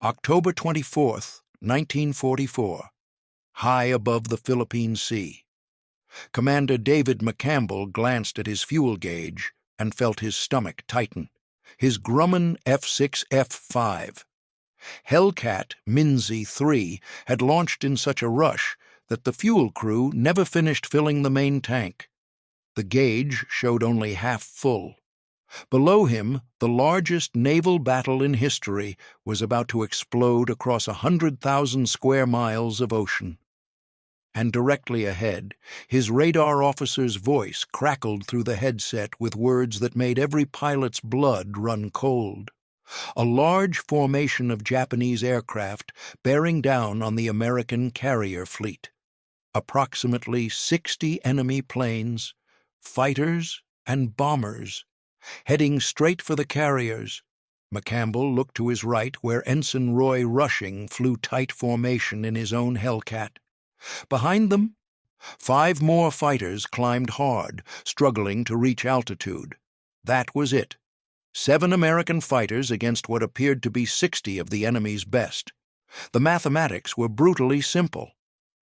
October 24th, 1944. High above the Philippine Sea. Commander David McCampbell glanced at his fuel gauge and felt his stomach tighten. His Grumman F6F Hellcat Minzi 3 had launched in such a rush that the fuel crew never finished filling the main tank. The gauge showed only half full. Below him, the largest naval battle in history was about to explode across 100,000 square miles of ocean. And directly ahead, his radar officer's voice crackled through the headset with words that made every pilot's blood run cold. A large formation of Japanese aircraft bearing down on the American carrier fleet. Approximately 60 enemy planes, fighters and bombers, heading straight for the carriers. McCampbell looked to his right where Ensign Roy Rushing flew tight formation in his own Hellcat. Behind them, 5 more fighters climbed hard, struggling to reach altitude. That was it. 7 American fighters against what appeared to be 60 of the enemy's best. The mathematics were brutally simple.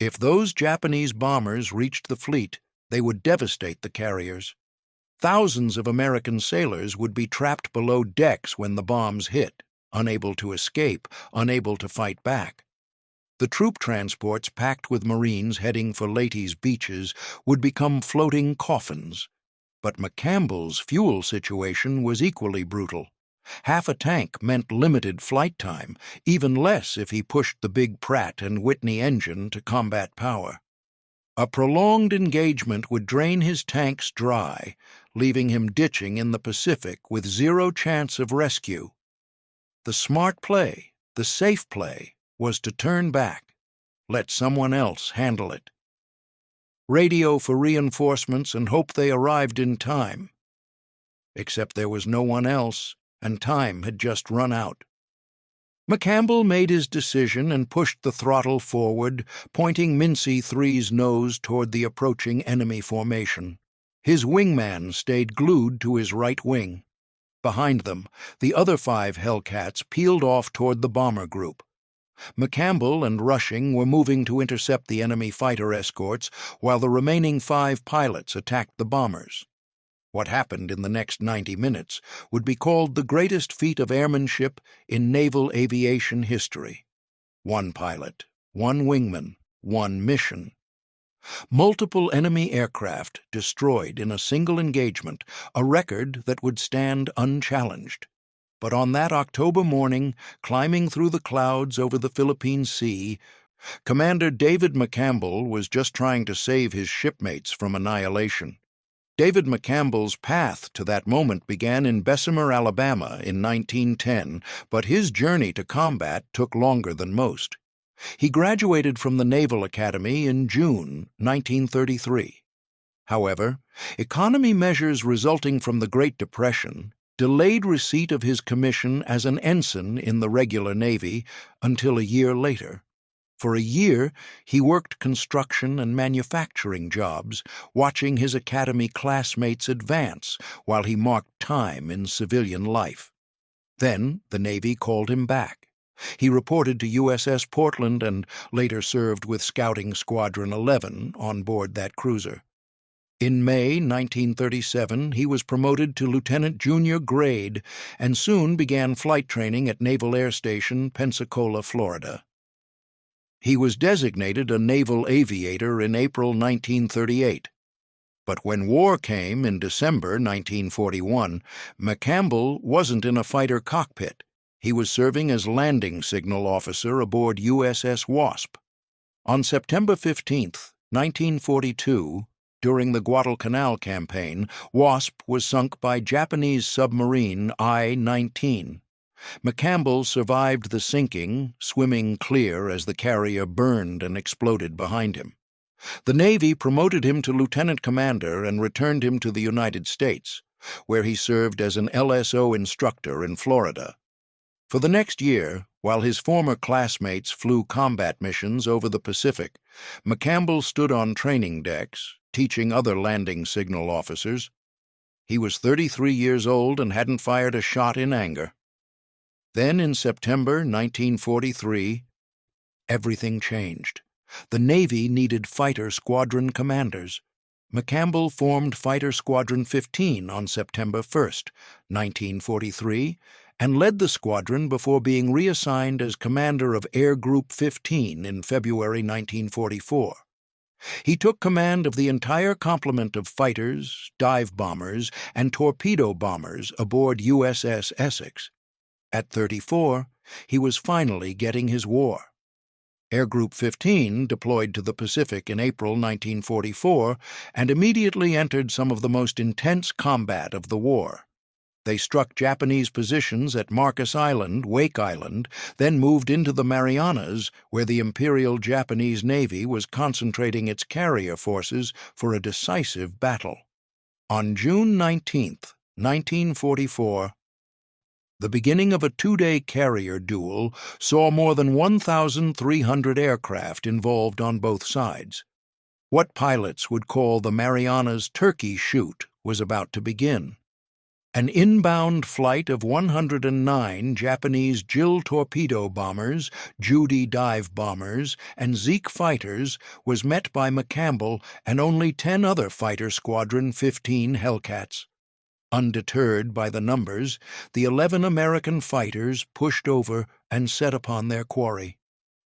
If those Japanese bombers reached the fleet, they would devastate the carriers. Thousands of American sailors would be trapped below decks when the bombs hit, unable to escape, unable to fight back. The troop transports packed with Marines heading for Leyte's beaches would become floating coffins. But McCampbell's fuel situation was equally brutal. Half a tank meant limited flight time, even less if he pushed the big Pratt and Whitney engine to combat power. A prolonged engagement would drain his tanks dry, leaving him ditching in the Pacific with zero chance of rescue. The smart play, the safe play, was to turn back, let someone else handle it. Radio for reinforcements and hope they arrived in time. Except there was no one else, and time had just run out. McCampbell made his decision and pushed the throttle forward, pointing Minzi 3's nose toward the approaching enemy formation. His wingman stayed glued to his right wing. Behind them, the other 5 Hellcats peeled off toward the bomber group. McCampbell and Rushing were moving to intercept the enemy fighter escorts, while the remaining 5 pilots attacked the bombers. What happened in the next 90 minutes would be called the greatest feat of airmanship in naval aviation history. 1 pilot, 1 wingman, 1 mission. Multiple enemy aircraft destroyed in a single engagement, a record that would stand unchallenged. But on that October morning, climbing through the clouds over the Philippine Sea, Commander David McCampbell was just trying to save his shipmates from annihilation. David McCampbell's path to that moment began in Bessemer, Alabama in 1910, but his journey to combat took longer than most. He graduated from the Naval Academy in June 1933. However, economy measures resulting from the Great Depression delayed receipt of his commission as an ensign in the regular Navy until a year later. For a year, he worked construction and manufacturing jobs, watching his academy classmates advance while he marked time in civilian life. Then the Navy called him back. He reported to USS Portland and later served with Scouting Squadron 11 on board that cruiser. In May 1937, he was promoted to lieutenant junior grade and soon began flight training at Naval Air Station, Pensacola, Florida. He was designated a naval aviator in April 1938. But when war came in December 1941, McCampbell wasn't in a fighter cockpit. He was serving as landing signal officer aboard USS Wasp. On September 15, 1942, during the Guadalcanal campaign, Wasp was sunk by Japanese submarine I-19. McCampbell survived the sinking, swimming clear as the carrier burned and exploded behind him. The Navy promoted him to lieutenant commander and returned him to the United States, where he served as an LSO instructor in Florida. For the next year, while his former classmates flew combat missions over the Pacific, McCampbell stood on training decks, teaching other landing signal officers. He was 33 years old and hadn't fired a shot in anger. Then in September 1943, everything changed. The Navy needed fighter squadron commanders. McCampbell formed Fighter Squadron 15 on September 1st, 1943, and led the squadron before being reassigned as commander of Air Group 15 in February 1944. He took command of the entire complement of fighters, dive bombers, and torpedo bombers aboard USS Essex. At 34, he was finally getting his war. Air Group 15 deployed to the Pacific in April 1944 and immediately entered some of the most intense combat of the war. They struck Japanese positions at Marcus Island, Wake Island, then moved into the Marianas, where the Imperial Japanese Navy was concentrating its carrier forces for a decisive battle. On June 19, 1944, the beginning of a two-day carrier duel saw more than 1,300 aircraft involved on both sides. What pilots would call the Marianas Turkey Shoot was about to begin. An inbound flight of 109 Japanese Jill torpedo bombers, Judy dive bombers, and Zeke fighters was met by McCampbell and only 10 other Fighter Squadron 15 Hellcats. Undeterred by the numbers, the 11 American fighters pushed over and set upon their quarry.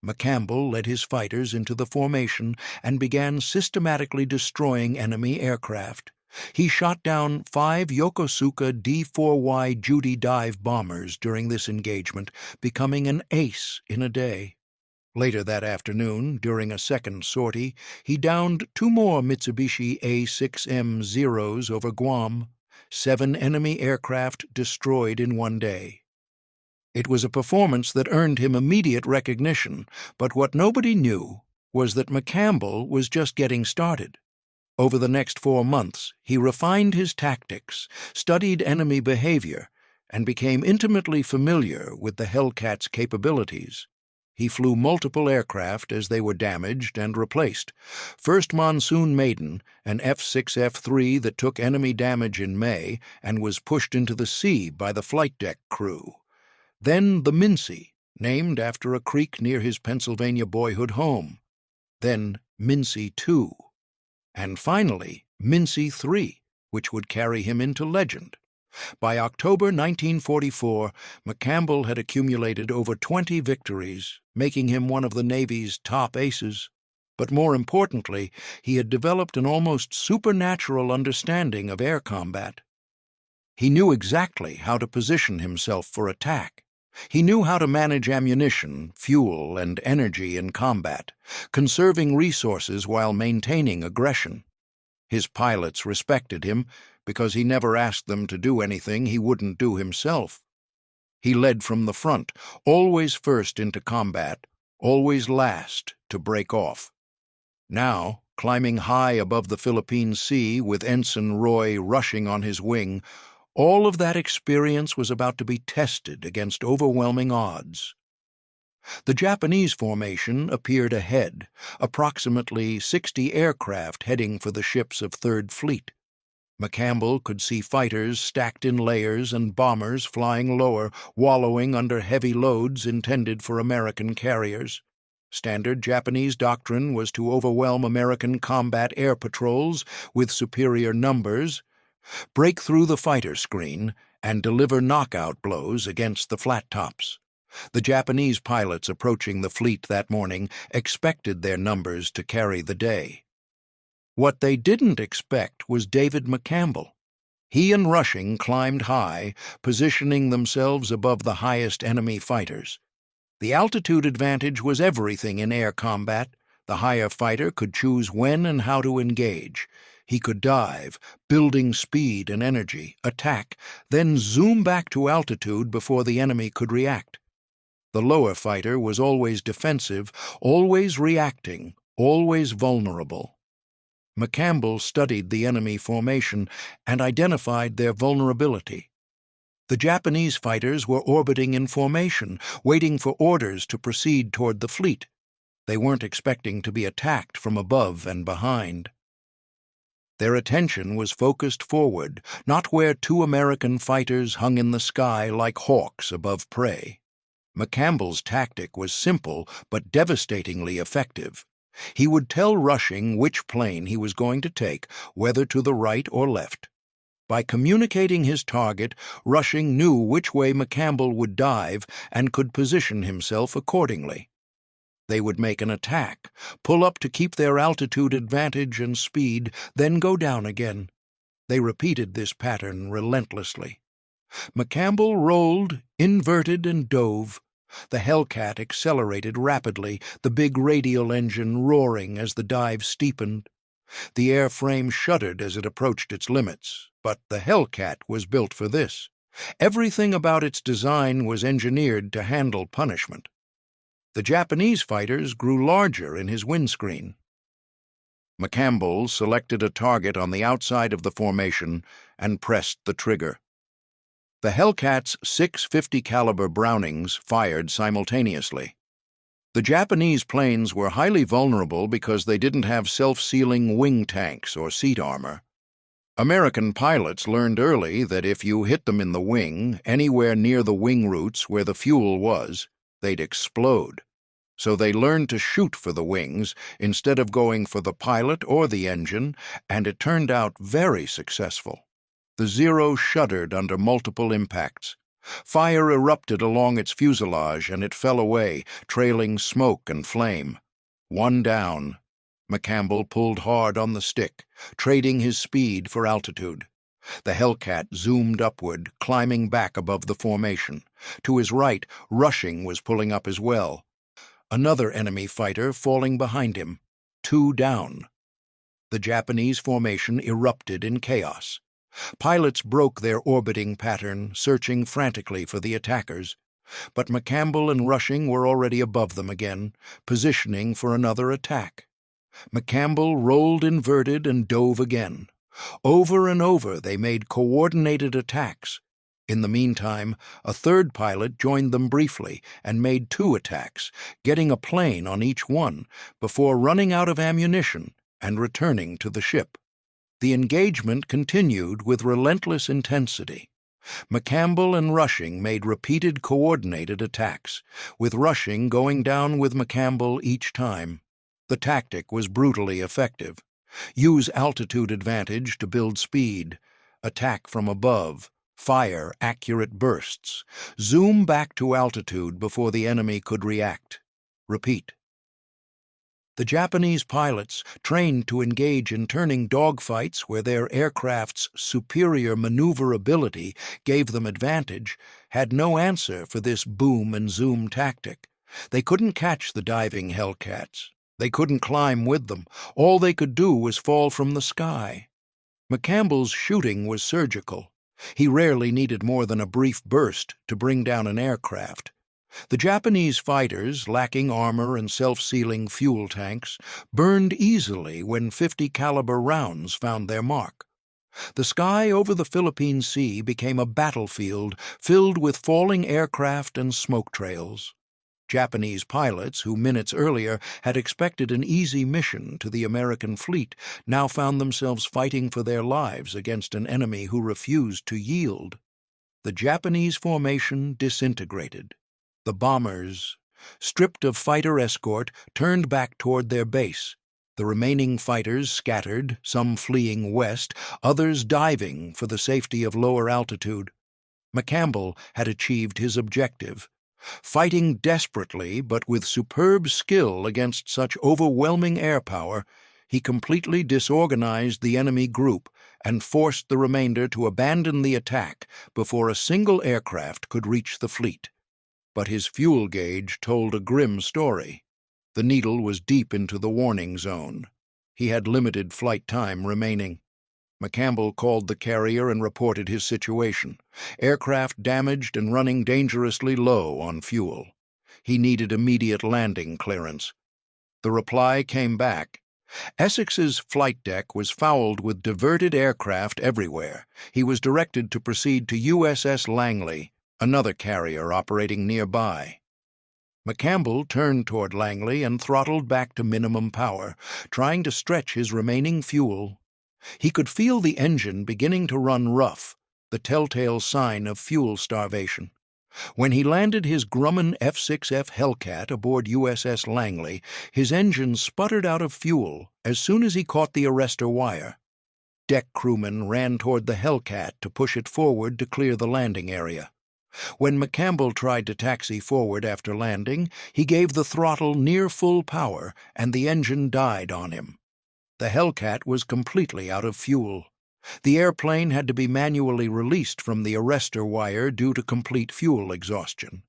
McCampbell led his fighters into the formation and began systematically destroying enemy aircraft. He shot down 5 Yokosuka D-4Y Judy dive bombers during this engagement, becoming an ace in a day. Later that afternoon, during a second sortie, he downed 2 more Mitsubishi A-6M Zeros over Guam. 7 enemy aircraft destroyed in one day. It was a performance that earned him immediate recognition, but what nobody knew was that McCampbell was just getting started. Over the next 4 months, he refined his tactics, studied enemy behavior, and became intimately familiar with the Hellcats' capabilities. He flew multiple aircraft as they were damaged and replaced. First Monsoon Maiden, an F6F that took enemy damage in May and was pushed into the sea by the flight deck crew. Then the Mincy, named after a creek near his Pennsylvania boyhood home. Then Mincy II. And finally, Mincy III, which would carry him into legend. By October 1944, McCampbell had accumulated over 20 victories, making him one of the Navy's top aces. But more importantly, he had developed an almost supernatural understanding of air combat. He knew exactly how to position himself for attack. He knew how to manage ammunition, fuel, and energy in combat, conserving resources while maintaining aggression. His pilots respected him because he never asked them to do anything he wouldn't do himself. He led from the front, always first into combat, always last to break off. Now, climbing high above the Philippine Sea with Ensign Roy rushing on his wing, all of that experience was about to be tested against overwhelming odds. The Japanese formation appeared ahead, approximately 60 aircraft heading for the ships of Third Fleet. McCampbell could see fighters stacked in layers and bombers flying lower, wallowing under heavy loads intended for American carriers. Standard Japanese doctrine was to overwhelm American combat air patrols with superior numbers, break through the fighter screen, and deliver knockout blows against the flat tops. The Japanese pilots approaching the fleet that morning expected their numbers to carry the day. What they didn't expect was David McCampbell. He and Rushing climbed high, positioning themselves above the highest enemy fighters. The altitude advantage was everything in air combat. The higher fighter could choose when and how to engage. He could dive, building speed and energy, attack, then zoom back to altitude before the enemy could react. The lower fighter was always defensive, always reacting, always vulnerable. McCampbell studied the enemy formation and identified their vulnerability. The Japanese fighters were orbiting in formation, waiting for orders to proceed toward the fleet. They weren't expecting to be attacked from above and behind. Their attention was focused forward, not where two American fighters hung in the sky like hawks above prey. McCampbell's tactic was simple but devastatingly effective. He would tell Rushing which plane he was going to take, whether to the right or left. By communicating his target, Rushing knew which way McCampbell would dive and could position himself accordingly. They would make an attack, pull up to keep their altitude advantage and speed, then go down again. They repeated this pattern relentlessly. McCampbell rolled, inverted, and dove. The Hellcat accelerated rapidly, the big radial engine roaring as the dive steepened. The airframe shuddered as it approached its limits, but the Hellcat was built for this. Everything about its design was engineered to handle punishment. The Japanese fighters grew larger in his windscreen. McCampbell selected a target on the outside of the formation and pressed the trigger. The Hellcat's 650 caliber Brownings fired simultaneously. The Japanese planes were highly vulnerable because they didn't have self-sealing wing tanks or seat armor. American pilots learned early that if you hit them in the wing, anywhere near the wing roots where the fuel was, they'd explode. So they learned to shoot for the wings instead of going for the pilot or the engine, and it turned out very successful. The Zero shuddered under multiple impacts. Fire erupted along its fuselage and it fell away, trailing smoke and flame. One down. McCampbell pulled hard on the stick, trading his speed for altitude. The Hellcat zoomed upward, climbing back above the formation. To his right, Rushing was pulling up as well. Another enemy fighter falling behind him. 2 down. The Japanese formation erupted in chaos. Pilots broke their orbiting pattern, searching frantically for the attackers. But McCampbell and Rushing were already above them again, positioning for another attack. McCampbell rolled inverted and dove again. Over and over they made coordinated attacks. In the meantime, a third pilot joined them briefly and made 2 attacks, getting a plane on each one, before running out of ammunition and returning to the ship. The engagement continued with relentless intensity. McCampbell and Rushing made repeated coordinated attacks, with Rushing going down with McCampbell each time. The tactic was brutally effective. Use altitude advantage to build speed. Attack from above. Fire accurate bursts. Zoom back to altitude before the enemy could react. Repeat. The Japanese pilots, trained to engage in turning dogfights where their aircraft's superior maneuverability gave them advantage, had no answer for this boom and zoom tactic. They couldn't catch the diving Hellcats. They couldn't climb with them. All they could do was fall from the sky. McCampbell's shooting was surgical. He rarely needed more than a brief burst to bring down an aircraft. The Japanese fighters, lacking armor and self-sealing fuel tanks, burned easily when 50 caliber rounds found their mark. The sky over the Philippine Sea became a battlefield filled with falling aircraft and smoke trails. Japanese pilots, who minutes earlier had expected an easy mission to the American fleet, now found themselves fighting for their lives against an enemy who refused to yield. The Japanese formation disintegrated. The bombers, stripped of fighter escort, turned back toward their base. The remaining fighters scattered, some fleeing west, others diving for the safety of lower altitude. McCampbell had achieved his objective. Fighting desperately but with superb skill against such overwhelming air power, he completely disorganized the enemy group and forced the remainder to abandon the attack before a single aircraft could reach the fleet. But his fuel gauge told a grim story. The needle was deep into the warning zone. He had limited flight time remaining. McCampbell called the carrier and reported his situation. Aircraft damaged and running dangerously low on fuel. He needed immediate landing clearance. The reply came back. Essex's flight deck was fouled with diverted aircraft everywhere. He was directed to proceed to USS Langley, another carrier operating nearby. McCampbell turned toward Langley and throttled back to minimum power, trying to stretch his remaining fuel. He could feel the engine beginning to run rough, the telltale sign of fuel starvation. When he landed his Grumman F6F Hellcat aboard USS Langley, his engine sputtered out of fuel as soon as he caught the arrestor wire. Deck crewmen ran toward the Hellcat to push it forward to clear the landing area. When McCampbell tried to taxi forward after landing, he gave the throttle near full power, and the engine died on him. The Hellcat was completely out of fuel. The airplane had to be manually released from the arrestor wire due to complete fuel exhaustion.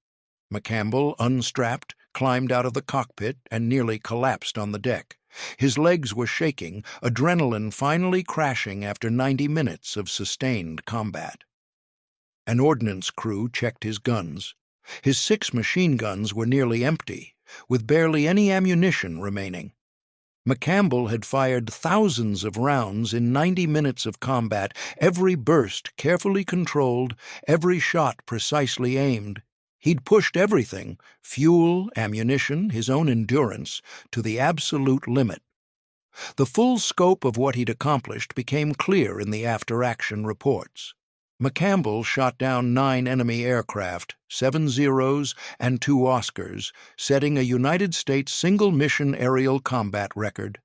McCampbell, unstrapped, climbed out of the cockpit and nearly collapsed on the deck. His legs were shaking, adrenaline finally crashing after 90 minutes of sustained combat. An ordnance crew checked his guns. His 6 machine guns were nearly empty, with barely any ammunition remaining. McCampbell had fired thousands of rounds in 90 minutes of combat, every burst carefully controlled, every shot precisely aimed. He'd pushed everything, fuel, ammunition, his own endurance, to the absolute limit. The full scope of what he'd accomplished became clear in the after-action reports. McCampbell shot down 9 enemy aircraft, 7 Zeros and 2 Oscars, setting a United States single-mission aerial combat record.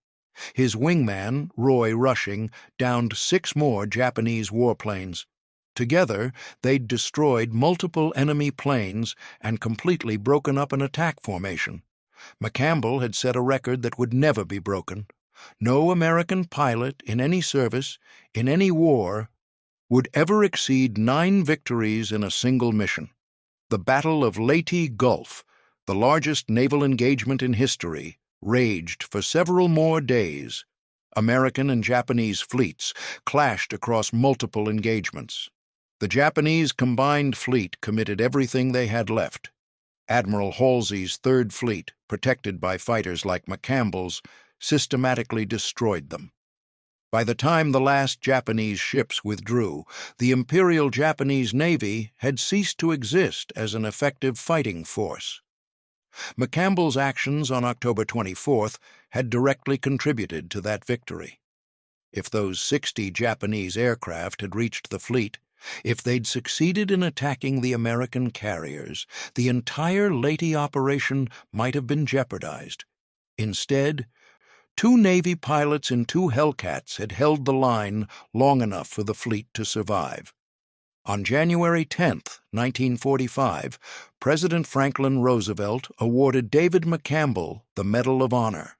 His wingman, Roy Rushing, downed 6 more Japanese warplanes. Together, they'd destroyed multiple enemy planes and completely broken up an attack formation. McCampbell had set a record that would never be broken. No American pilot in any service, in any war, would ever exceed 9 victories in a single mission. The Battle of Leyte Gulf, the largest naval engagement in history, raged for several more days. American and Japanese fleets clashed across multiple engagements. The Japanese combined fleet committed everything they had left. Admiral Halsey's Third Fleet, protected by fighters like McCampbell's, systematically destroyed them. By the time the last Japanese ships withdrew, the Imperial Japanese Navy had ceased to exist as an effective fighting force. McCampbell's actions on October 24th had directly contributed to that victory. If those 60 Japanese aircraft had reached the fleet, if they'd succeeded in attacking the American carriers, the entire Leyte operation might have been jeopardized. Instead, 2 Navy pilots in 2 Hellcats had held the line long enough for the fleet to survive. On January 10, 1945, President Franklin Roosevelt awarded David McCampbell the Medal of Honor.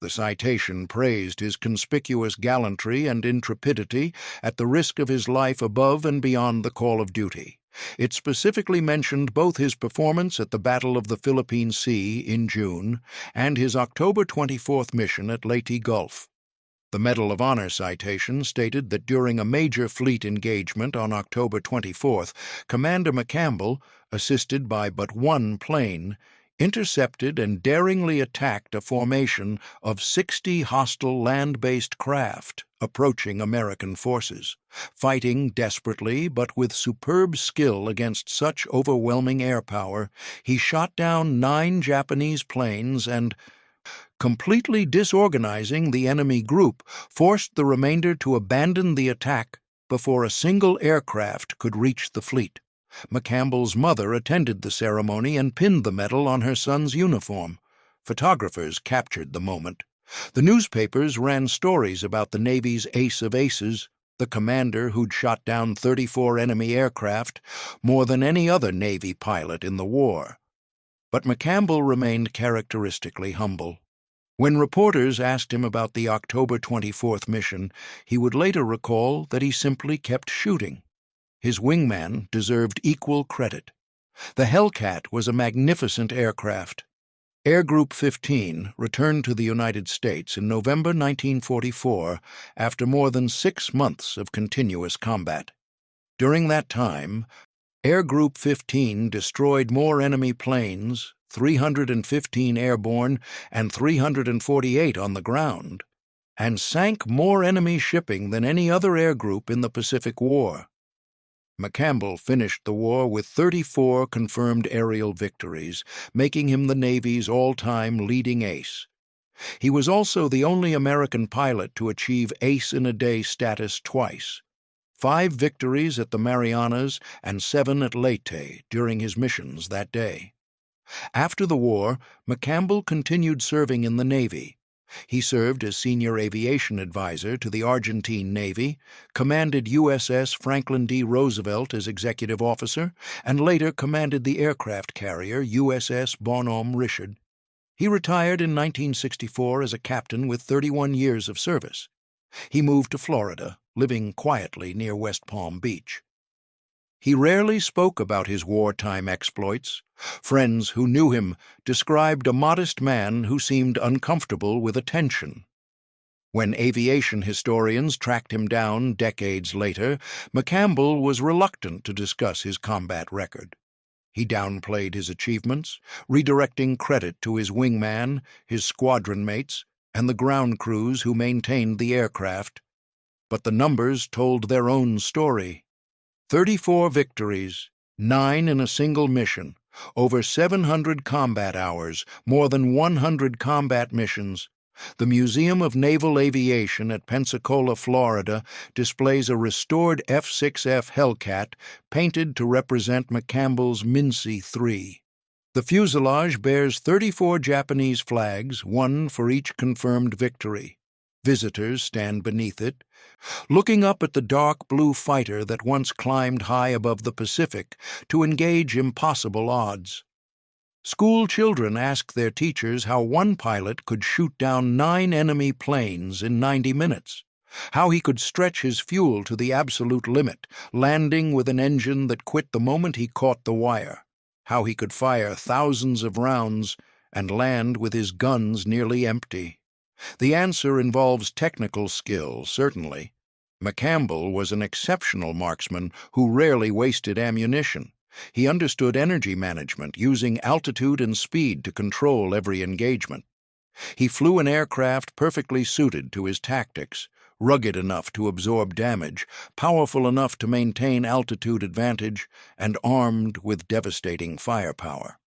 The citation praised his conspicuous gallantry and intrepidity at the risk of his life above and beyond the call of duty. It specifically mentioned both his performance at the Battle of the Philippine Sea in June and his October 24th mission at Leyte Gulf. The Medal of Honor citation stated that during a major fleet engagement on October 24th, Commander McCampbell, assisted by but 1 plane, intercepted and daringly attacked a formation of 60 hostile land-based craft approaching American forces. Fighting desperately but with superb skill against such overwhelming air power, he shot down 9 Japanese planes and, completely disorganizing the enemy group, forced the remainder to abandon the attack before a single aircraft could reach the fleet. McCampbell's mother attended the ceremony and pinned the medal on her son's uniform. Photographers captured the moment. The newspapers ran stories about the Navy's ace of aces, the commander who'd shot down 34 enemy aircraft, more than any other Navy pilot in the war. But McCampbell remained characteristically humble. When reporters asked him about the October 24th mission, he would later recall that he simply kept shooting. His wingman deserved equal credit. The Hellcat was a magnificent aircraft. Air Group 15 returned to the United States in November 1944 after more than 6 months of continuous combat. During that time, Air Group 15 destroyed more enemy planes, 315 airborne and 348 on the ground, and sank more enemy shipping than any other air group in the Pacific War. McCampbell finished the war with 34 confirmed aerial victories, making him the Navy's all-time leading ace. He was also the only American pilot to achieve Ace-in-a-Day status twice: 5 victories at the Marianas and 7 at Leyte during his missions that day. After the war, McCampbell continued serving in the Navy. He served as senior aviation advisor to the Argentine Navy, commanded USS Franklin D. Roosevelt as executive officer, and later commanded the aircraft carrier USS Bonhomme Richard. He retired in 1964 as a captain with 31 years of service. He moved to Florida, living quietly near West Palm Beach. He rarely spoke about his wartime exploits. Friends who knew him described a modest man who seemed uncomfortable with attention. When aviation historians tracked him down decades later, McCampbell was reluctant to discuss his combat record. He downplayed his achievements, redirecting credit to his wingman, his squadron mates, and the ground crews who maintained the aircraft. But the numbers told their own story. 34 victories, 9 in a single mission, over 700 combat hours, more than 100 combat missions. The Museum of Naval Aviation at Pensacola, Florida, displays a restored F6F Hellcat painted to represent McCampbell's Mincy III. The fuselage bears 34 Japanese flags, 1 for each confirmed victory. Visitors stand beneath it, looking up at the dark blue fighter that once climbed high above the Pacific to engage impossible odds. School children ask their teachers how one pilot could shoot down 9 enemy planes in 90 minutes, how he could stretch his fuel to the absolute limit, landing with an engine that quit the moment he caught the wire, how he could fire thousands of rounds and land with his guns nearly empty. The answer involves technical skill, certainly. McCampbell was an exceptional marksman who rarely wasted ammunition. He understood energy management, using altitude and speed to control every engagement. He flew an aircraft perfectly suited to his tactics, rugged enough to absorb damage, powerful enough to maintain altitude advantage, and armed with devastating firepower.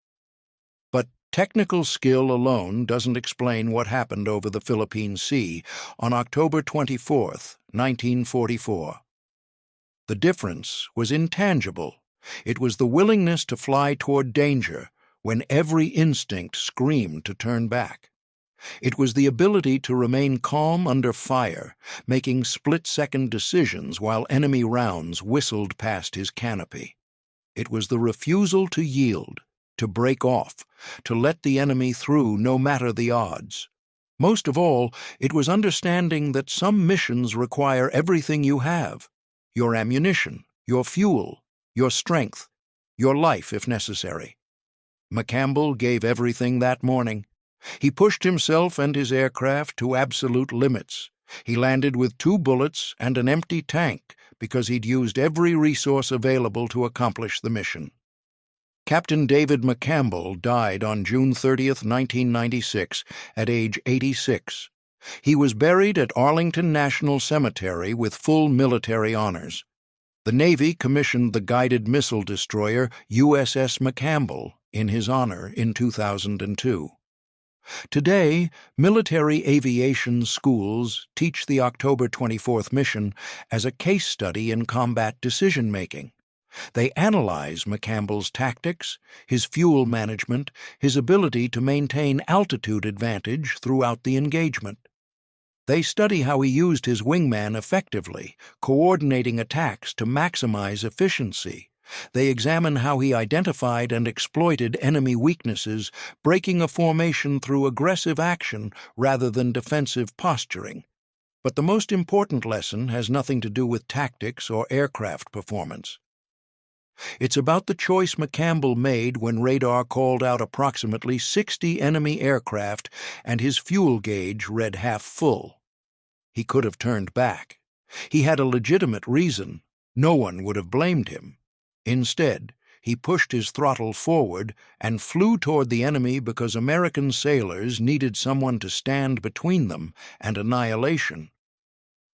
But technical skill alone doesn't explain what happened over the Philippine Sea on October 24, 1944. The difference was intangible. It was the willingness to fly toward danger when every instinct screamed to turn back. It was the ability to remain calm under fire, making split-second decisions while enemy rounds whistled past his canopy. It was the refusal to yield, to break off, to let the enemy through no matter the odds. Most of all, it was understanding that some missions require everything you have: your ammunition, your fuel, your strength, your life if necessary. McCampbell gave everything that morning. He pushed himself and his aircraft to absolute limits. He landed with 2 bullets and an empty tank because he'd used every resource available to accomplish the mission. Captain David McCampbell died on June 30, 1996, at age 86. He was buried at Arlington National Cemetery with full military honors. The Navy commissioned the guided missile destroyer USS McCampbell in his honor in 2002. Today, military aviation schools teach the October 24th mission as a case study in combat decision-making. They analyze McCampbell's tactics, his fuel management, his ability to maintain altitude advantage throughout the engagement. They study how he used his wingman effectively, coordinating attacks to maximize efficiency. They examine how he identified and exploited enemy weaknesses, breaking a formation through aggressive action rather than defensive posturing. But the most important lesson has nothing to do with tactics or aircraft performance. It's about the choice McCampbell made when radar called out approximately 60 enemy aircraft and his fuel gauge read half full. He could have turned back. He had a legitimate reason. No one would have blamed him. Instead, he pushed his throttle forward and flew toward the enemy because American sailors needed someone to stand between them and annihilation.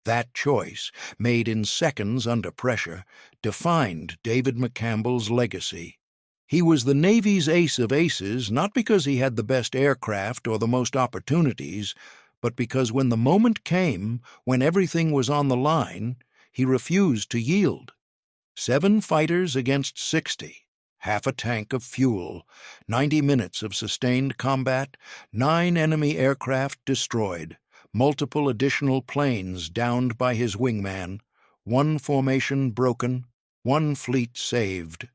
That choice, made in seconds under pressure, defined David McCampbell's legacy. He was the Navy's ace of aces, not because he had the best aircraft or the most opportunities, but because when the moment came, when everything was on the line, he refused to yield. 7 fighters against 60, half a tank of fuel, 90 minutes of sustained combat, 9 enemy aircraft destroyed, multiple additional planes downed by his wingman, 1 formation broken, 1 fleet saved.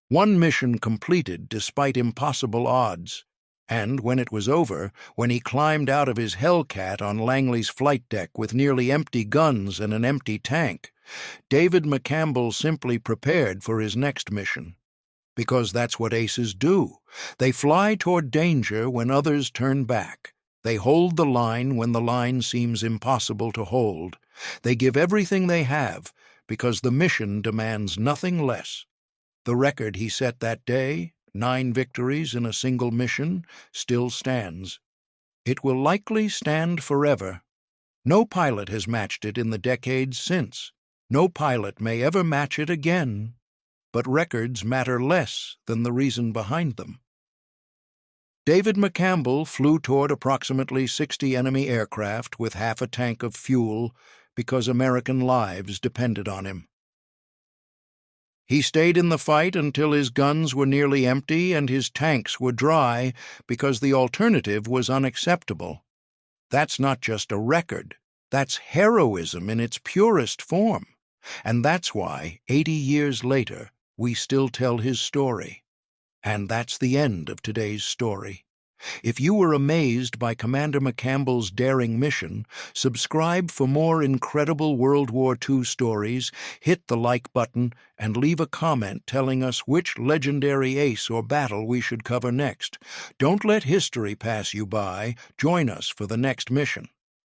1 mission completed despite impossible odds. And when it was over, when he climbed out of his Hellcat on Langley's flight deck with nearly empty guns and an empty tank, David McCampbell simply prepared for his next mission. Because that's what aces do. They fly toward danger when others turn back. They hold the line when the line seems impossible to hold. They give everything they have because the mission demands nothing less. The record he set that day, 9 victories in a single mission, still stands. It will likely stand forever. No pilot has matched it in the decades since. No pilot may ever match it again. But records matter less than the reason behind them. David McCampbell flew toward approximately 60 enemy aircraft with half a tank of fuel because American lives depended on him. He stayed in the fight until his guns were nearly empty and his tanks were dry because the alternative was unacceptable. That's not just a record. That's heroism in its purest form. And that's why, 80 years later, we still tell his story. And that's the end of today's story. If you were amazed by Commander McCampbell's daring mission, subscribe for more incredible World War II stories, hit the like button, and leave a comment telling us which legendary ace or battle we should cover next. Don't let history pass you by. Join us for the next mission.